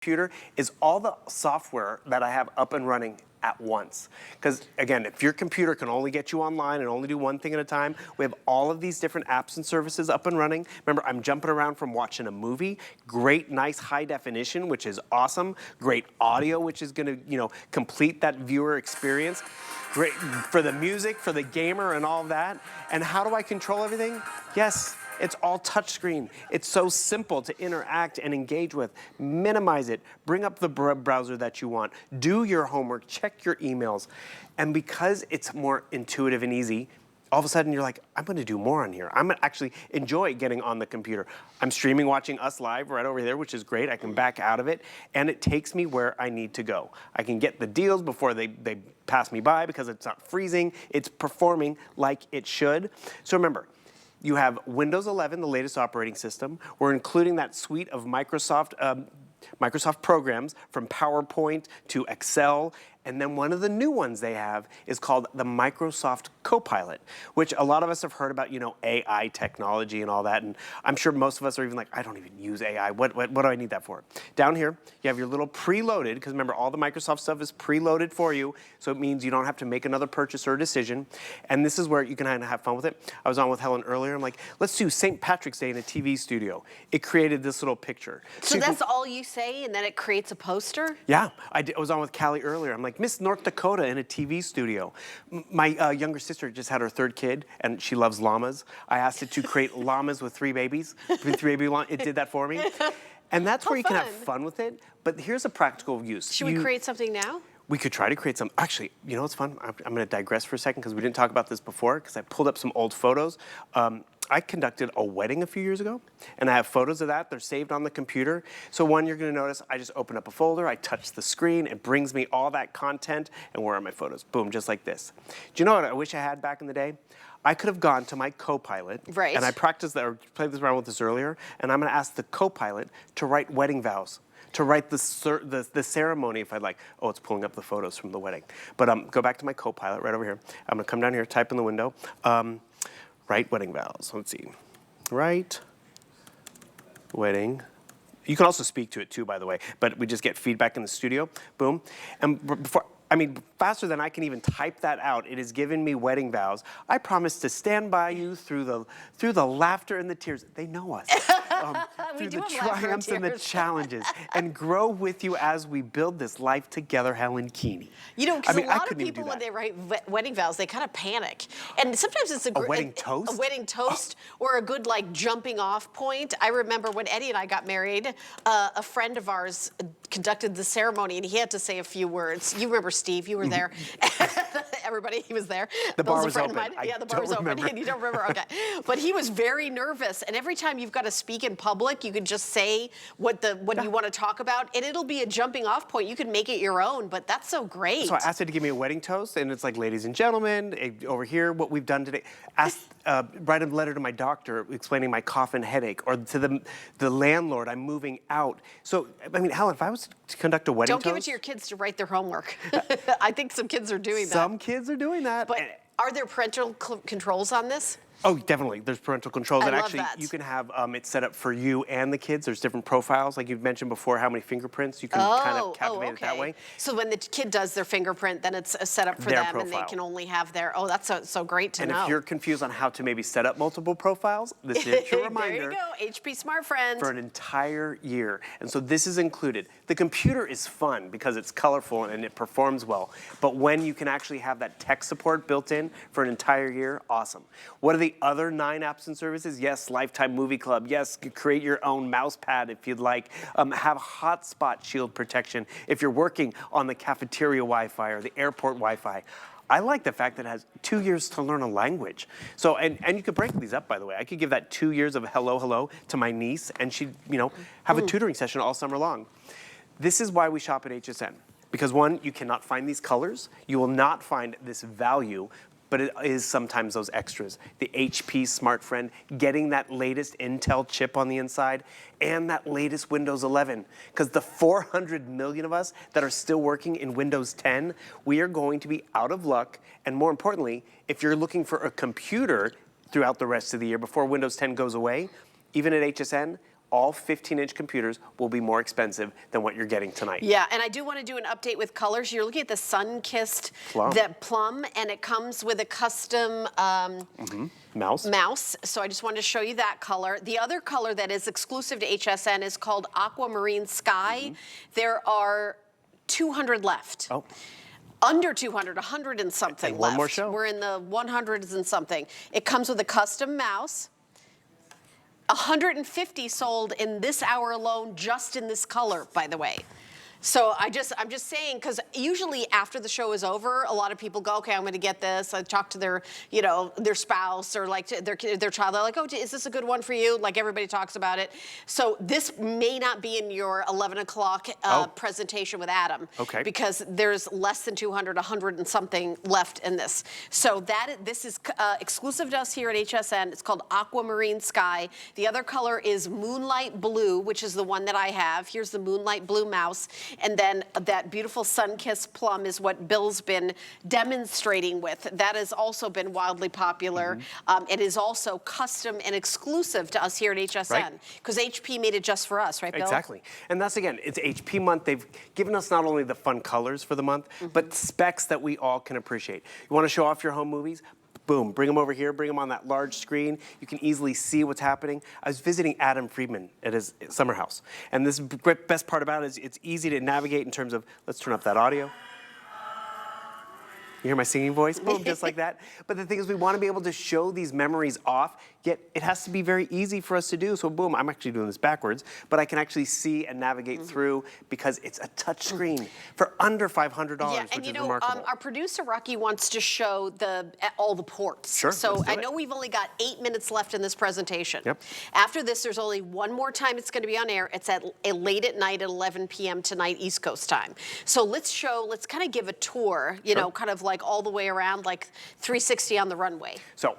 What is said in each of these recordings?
computer is all the software that I have up and running at once. Because again, if your computer can only get you online and only do one thing at a time, we have all of these different apps and services up and running. Remember, I'm jumping around from watching a movie, great, nice high definition, which is awesome, great audio, which is gonna, complete that viewer experience. Great for the music, for the gamer and all of that. And how do I control everything? Yes, it's all touchscreen. It's so simple to interact and engage with. Minimize it. Bring up the browser that you want. Do your homework. Check your emails. And because it's more intuitive and easy, all of a sudden you're like, I'm going to do more on here. I'm going to actually enjoy getting on the computer. I'm streaming, watching us live right over there, which is great. I can back out of it, and it takes me where I need to go. I can get the deals before they pass me by because it's not freezing. It's performing like it should. So remember, you have Windows 11, the latest operating system. We're including that suite of Microsoft programs from PowerPoint to Excel. And then one of the new ones they have is called the Microsoft Copilot, which a lot of us have heard about, AI technology and all that. And I'm sure most of us are even like, I don't even use AI. What do I need that for? Down here, you have your little preloaded, because remember, all the Microsoft stuff is preloaded for you. So it means you don't have to make another purchase or decision. And this is where you can kind of have fun with it. I was on with Helen earlier. I'm like, let's do St. Patrick's Day in a TV studio. It created this little picture. So that's all you say, and then it creates a poster? Yeah, I was on with Callie earlier. I'm like, Miss North Dakota in a TV studio. My younger sister just had her third kid, and she loves llamas. I asked it to create llamas with 3 babies. It did that for me. And that's where you can have fun with it. But here's a practical use. Should we create something now? We could try to create some. Actually, you know what's fun? I'm going to digress for a second because we didn't talk about this before, because I pulled up some old photos. I conducted a wedding a few years ago, and I have photos of that. They're saved on the computer. So one, you're going to notice I just open up a folder, I touch the screen, it brings me all that content, and where are my photos? Boom, just like this. Do you know what I wish I had back in the day? I could have gone to my Copilot, right, and I practiced that, or played this around with this earlier, and I'm going to ask the Copilot to write wedding vows, to write the ceremony if I'd like. Oh, it's pulling up the photos from the wedding. But go back to my Copilot right over here. I'm going to come down here, type in the window. Write wedding vows. Let's see. Write wedding. You can also speak to it too, by the way, but we just get feedback in the studio. Boom. And faster than I can even type that out, it has given me wedding vows. I promise to stand by you through the laughter and the tears. They know us. Through the triumphs and the challenges, and grow with you as we build this life together, Helen Keeney. Because a lot of people, when they write wedding vows, they kind of panic. And sometimes it's a wedding toast? A wedding toast, or a good, jumping off point. I remember when Eddie and I got married, a friend of ours conducted the ceremony, and he had to say a few words. You remember Steve, you were there. Everybody, he was there. The bar was open. Yeah, the bar was open. You don't remember? Okay. But he was very nervous, and every time you've got to speak in public, you could just say what you want to talk about, and it'll be a jumping off point. You can make it your own, but that's so great. So I asked it to give me a wedding toast, and it's like, ladies and gentlemen, over here, what we've done today. Write a letter to my doctor explaining my cough and headache, or to the landlord, I'm moving out. So, Helen, if I was to conduct a wedding toast. Don't give it to your kids to write their homework. I think some kids are doing that. Some kids are doing that. But are there parental controls on this? Oh, definitely. There's parental controls. I and love actually, that. you can have it set up for you and the kids. There's different profiles. Like you mentioned before, how many fingerprints. You can kind of captivate it that way. So when the kid does their fingerprint, then it's set up for their them, profile. And they can only have their, that's so great to know. And if you're confused on how to maybe set up multiple profiles, this is your reminder. There you go, HP Smart Friend. For an entire year. And so this is included. The computer is fun because it's colorful and it performs well. But when you can actually have that tech support built in for an entire year, awesome. What are the other 9 apps and services? Yes, Lifetime Movie Club. Yes, create your own mouse pad if you'd like. Have hotspot shield protection if you're working on the cafeteria Wi-Fi or the airport Wi-Fi. I like the fact that it has 2 years to learn a language. So, and you could break these up, by the way. I could give that 2 years of hello to my niece, and she'd, have a tutoring session all summer long. This is why we shop at HSN. Because one, you cannot find these colors. You will not find this value, but it is sometimes those extras. The HP Smart Friend, getting that latest Intel chip on the inside, and that latest Windows 11. Because the 400 million of us that are still working in Windows 10, we are going to be out of luck. And more importantly, if you're looking for a computer throughout the rest of the year before Windows 10 goes away, even at HSN, all 15-inch computers will be more expensive than what you're getting tonight. Yeah, and I do want to do an update with colors. You're looking at the sun-kissed plum, and it comes with a custom mouse. So I just wanted to show you that color. The other color that is exclusive to HSN is called Aquamarine Sky. There are 200 left. Oh. Under 200, 100 and something and left. One more show. We're in the 100s and something. It comes with a custom mouse. 150 sold in this hour alone, just in this color, by the way. So I'm just saying, because usually after the show is over, a lot of people go, okay, I'm going to get this. I talk to their, their spouse or like their child. They're like, oh, is this a good one for you? Like everybody talks about it. So this may not be in your 11 o'clock presentation with Adam. Okay. Because there's less than 200, 100 and something left in this. So this is exclusive to us here at HSN. It's called Aquamarine Sky. The other color is Moonlight Blue, which is the one that I have. Here's the Moonlight Blue mouse. And then that beautiful sun-kissed plum is what Bill's been demonstrating with. That has also been wildly popular. It is also custom and exclusive to us here at HSN. Because HP made it just for us, right, Bill? Exactly. And that's, again, it's HP month. They've given us not only the fun colors for the month, but specs that we all can appreciate. You want to show off your home movies? Boom, bring them over here, bring them on that large screen. You can easily see what's happening. I was visiting Adam Friedman at his summer house. And this best part about it is it's easy to navigate in terms of, let's turn up that audio. You hear my singing voice? Boom, just like that. But the thing is, we want to be able to show these memories off, yet it has to be very easy for us to do. So boom, I'm actually doing this backwards, but I can actually see and navigate through because it's a touch screen for under $500, which is remarkable. Our producer, Rocky, wants to show all the ports. Sure, So I know we've only got 8 minutes left in this presentation. Yep. After this, there's only one more time it's going to be on air. It's at late at night at 11 p.m. tonight, East Coast time. So let's kind of give a tour, you know, kind of like all the way around, like 360 on the runway. So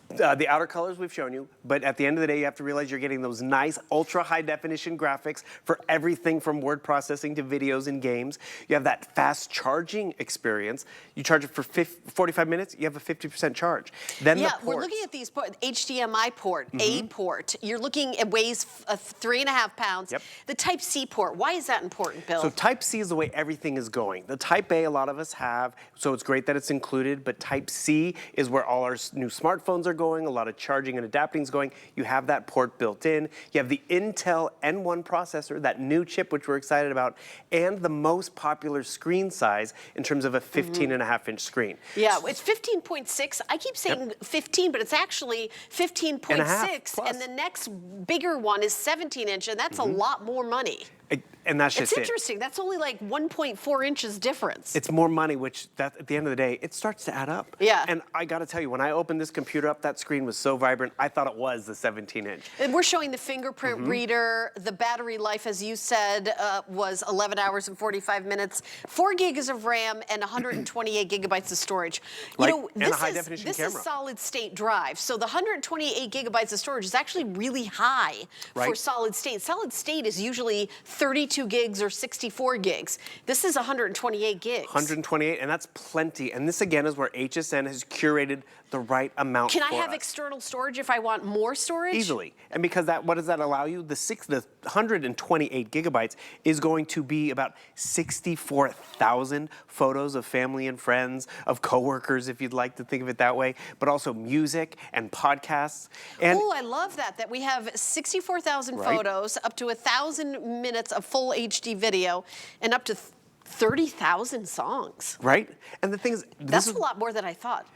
the outer colors we've shown you, but at the end of the day, you have to realize you're getting those nice ultra high definition graphics for everything from word processing to videos and games. You have that fast charging experience. You charge it for 45 minutes, you have a 50% charge. Then the ports. We're looking at these HDMI port, A port. You're looking, it weighs 3.5 pounds. Yep. The Type-C port, why is that important, Bill? So Type-C is the way everything is going. The Type-A, a lot of us have, so it's great that it's included, but Type-C is where all our new smartphones are going, a lot of charging and adapting is going. You have that port built in. You have the Intel N1 processor, that new chip, which we're excited about, and the most popular screen size in terms of a 15.5-inch screen. Yeah, it's 15.6. I keep saying 15, but it's actually 15.6. And the next bigger one is 17-inch, and that's a lot more money. And that's just It's interesting. That's only like 1.4 inches difference. It's more money, which at the end of the day, it starts to add up. Yeah. And I got to tell you, when I opened this computer up, that screen was so vibrant, I thought it was the 17-inch. And we're showing the fingerprint reader. The battery life, as you said, was 11 hours and 45 minutes, 4 gigs of RAM, and 128 gigabytes of storage. You know, and a high-definition camera. This is solid-state drive. So the 128 gigabytes of storage is actually really high for solid-state. Solid-state is usually 32 gigs or 64 gigs. This is 128 gigs. 128, and that's plenty. And this, again, is where HSN has curated the right amount Can I for have us. External storage if I want more storage? Easily. And because what does that allow you? The 128 gigabytes is going to be about 64,000 photos of family and friends, of coworkers, if you'd like to think of it that way, but also music and podcasts. Oh, I love that we have 64,000 photos, up to 1,000 minutes of full HD video, and up to 30,000 songs. Right? And the thing is, that's a lot more than I thought.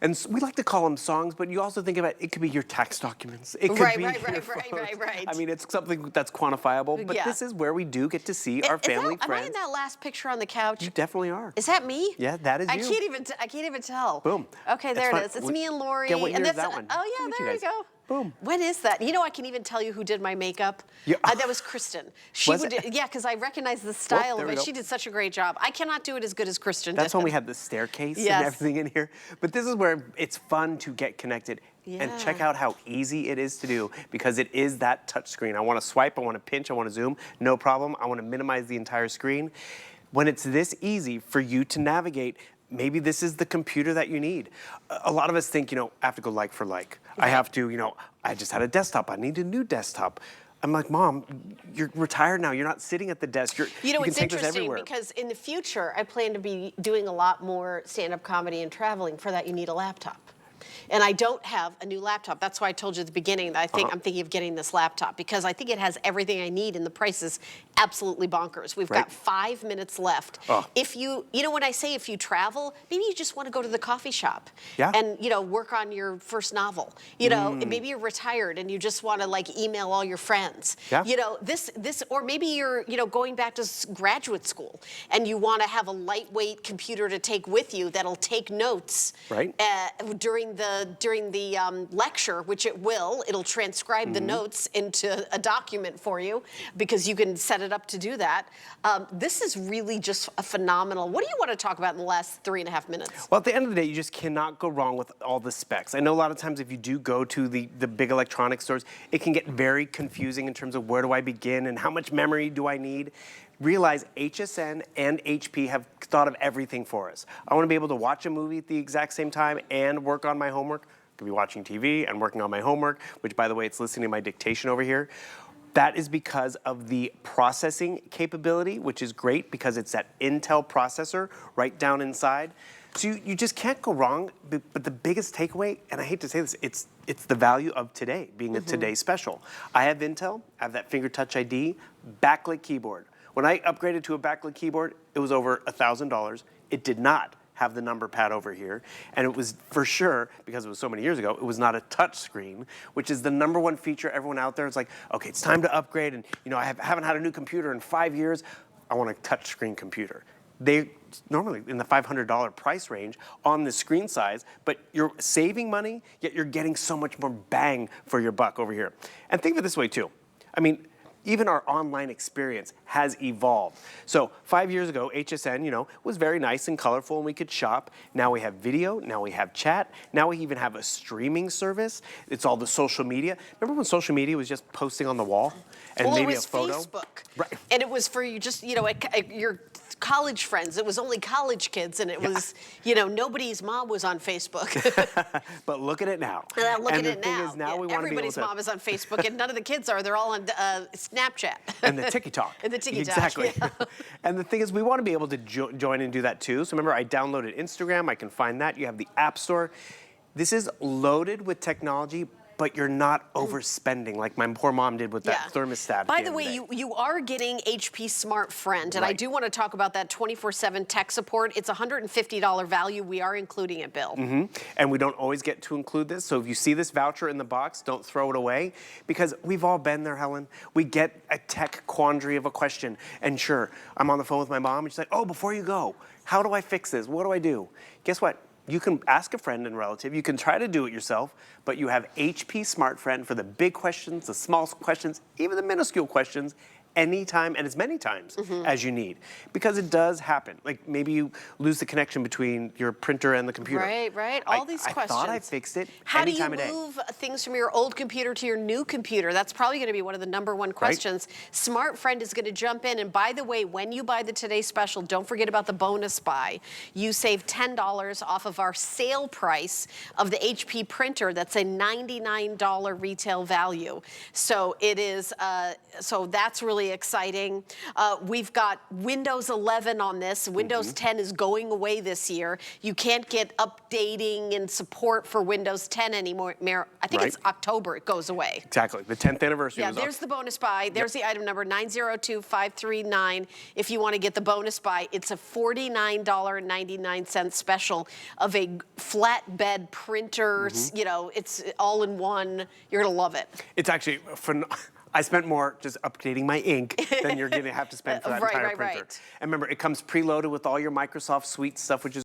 And we like to call them songs, but you also think about it could be your tax documents. It could be your photos. Right. I mean, it's something that's quantifiable, but this is where we do get to see our family, friends. Am I in that last picture on the couch? You definitely are. Is that me? Yeah, that is you. I can't even tell. Boom. Okay, there it is. It's me and Lori. Yeah, what year and is that one? Oh, yeah, there you go. Boom. When is that? You know, I can even tell you who did my makeup. Yeah. That was Kristen. Yeah, because I recognize the style of it. She did such a great job. I cannot do it as good as Kristen did. That's when we had the staircase and everything in here. But this is where it's fun to get connected and check out how easy it is to do, because it is that touch screen. I want to swipe, I want to pinch, I want to zoom, no problem. I want to minimize the entire screen. When it's this easy for you to navigate, maybe this is the computer that you need. A lot of us think, I have to go like for like. I have to, I just had a desktop. I need a new desktop. I'm like, Mom, you're retired now. You're not sitting at the desk. You know, can it's take this interesting everywhere. because in the future, I plan to be doing a lot more stand-up comedy and traveling. For that, you need a laptop. And I don't have a new laptop. That's why I told you at the beginning that I'm thinking of getting this laptop because I think it has everything I need and the price is absolutely bonkers. We've got 5 minutes left. If you know, when I say if you travel, maybe you just want to go to the coffee shop and, you know, work on your first novel. You know, maybe you're retired and you just want to like email all your friends. You know, or maybe you're, you know, going back to graduate school and you want to have a lightweight computer to take with you that'll take notes during the lecture, which it'll transcribe the notes into a document for you because you can set it up to do that. This is really just a phenomenal. What do you want to talk about in the last 3.5 minutes? Well, at the end of the day, you just cannot go wrong with all the specs. I know a lot of times if you do go to the big electronics stores, it can get very confusing in terms of where do I begin and how much memory do I need. Realize HSN and HP have thought of everything for us. I want to be able to watch a movie at the exact same time and work on my homework. I could be watching TV and working on my homework, which, by the way, it's listening to my dictation over here. That is because of the processing capability, which is great because it's that Intel processor right down inside. So you just can't go wrong. But the biggest takeaway, and I hate to say this, it's the value of today, being a today special. I have Intel, I have that finger touch ID, backlit keyboard. When I upgraded to a backlit keyboard, it was over $1,000. It did not have the number pad over here. And it was for sure, because it was so many years ago, it was not a touch screen, which is the #1 feature. Everyone out there is like, okay, it's time to upgrade. And you know, I haven't had a new computer in 5 years. I want a touch screen computer. They normally in the $500 price range on the screen size, but you're saving money, yet you're getting so much more bang for your buck over here. And think of it this way too. I mean, even our online experience has evolved. So 5 years ago, HSN, you know, was very nice and colorful and we could shop. Now we have video, now we have chat, now we even have a streaming service. It's all the social media. Remember when social media was just posting on the wall and maybe a photo? It was Facebook. And it was for you just, you know, your college friends. It was only college kids and it was, you know, nobody's mom was on Facebook. But look at it now. Look and at it now. Is now we want to be able to... Everybody's mom is on Facebook and none of the kids are. They're all on Snapchat. And the TikTok. And the TikTok. Exactly. Yeah. And the thing is, we want to be able to join and do that too. So remember, I downloaded Instagram. I can find that. You have the App Store. This is loaded with technology, but you're not overspending like my poor mom did with that thermostat. By the way, you are getting HP Smart Friend, and I do want to talk about that 24/7 tech support. It's a $150 value. We are including it, Bill. And we don't always get to include this, so if you see this voucher in the box, don't throw it away, because we've all been there, Helen. We get a tech quandary of a question, and sure, I'm on the phone with my mom, and she's like, oh, before you go, how do I fix this? What do I do? Guess what? You can ask a friend and relative. You can try to do it yourself, but you have HP Smart Friend for the big questions, the small questions, even the minuscule questions, anytime and as many times as you need. Because it does happen. Like maybe you lose the connection between your printer and the computer. Right. All these questions. I thought I fixed it How do anytime you of day. move things from your old computer to your new computer? That's probably going to be one of the #1 questions. Smart Friend is going to jump in. And by the way, when you buy the Today Special, don't forget about the bonus buy. You save $10 off of our sale price of the HP printer. That's a $99 retail value. So it is. So that's really exciting. We've got Windows 11 on this. Windows 10 is going away this year. You can't get updating and support for Windows 10 anymore. I think it's October it goes away. Exactly. The 10th anniversary. Yeah, there's the bonus buy. There's the item number 902539. If you want to get the bonus buy, it's a $49.99 special of a flatbed printer. You know, it's all in one. You're going to love it. It's actually I spent more just updating my ink than you're going to have to spend for that entire printer. And remember, it comes preloaded with all your Microsoft Suite stuff, which is